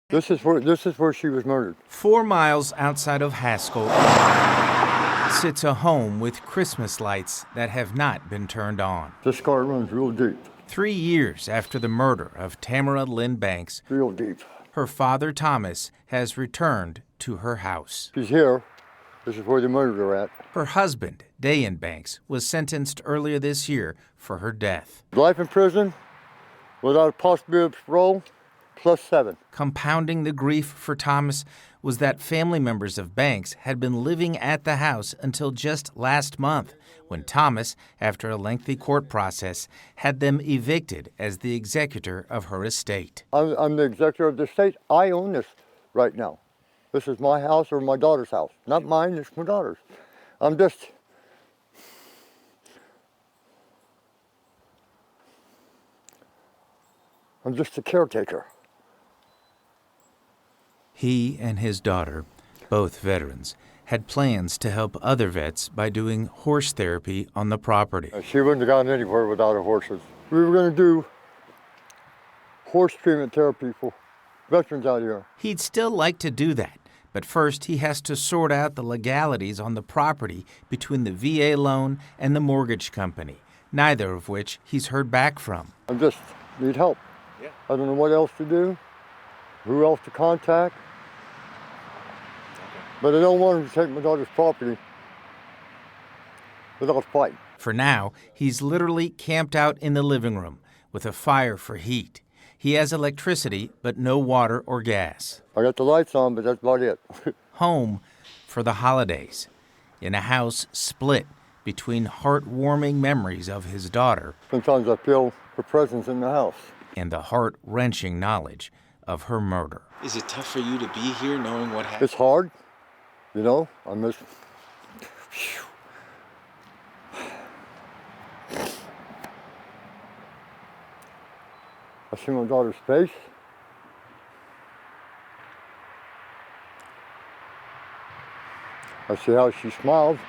This is where she was murdered. 4 miles outside of Haskell sits a home with Christmas lights that have not been turned on. This scar runs real deep. 3 years after the murder of Tamara Lynn Banks, Real deep. her father Thomas has returned to her house. She's here. This is where they murdered her at. Her husband, Dayan Banks, was sentenced earlier this year for her death. Life in prison without a possibility of parole, plus 7. Compounding the grief for Thomas was that family members of Banks had been living at the house until just last month, when Thomas, after a lengthy court process, had them evicted as the executor of her estate. I'm the executor of the estate. I own this right now. This is my house or my daughter's house. Not mine, it's my daughter's. I'm just a caretaker. He and his daughter, both veterans, had plans to help other vets by doing horse therapy on the property. She wouldn't have gotten anywhere without her horses. We were going to do horse treatment therapy for veterans out here. He'd still like to do that, but first he has to sort out the legalities on the property between the VA loan and the mortgage company, neither of which he's heard back from. I just need help. Yeah. I don't know what else to do, who else to contact. But I don't want him to take my daughter's property without fighting. For now, he's literally camped out in the living room with a fire for heat. He has electricity, but no water or gas. I got the lights on, but that's about it. Home for the holidays, in a house split between heartwarming memories of his daughter Sometimes I feel her presence in the house. and the heart-wrenching knowledge of her murder. Is it tough for you to be here knowing what happened? It's hard, you know. I miss. I see my daughter's face. I see how she smiled.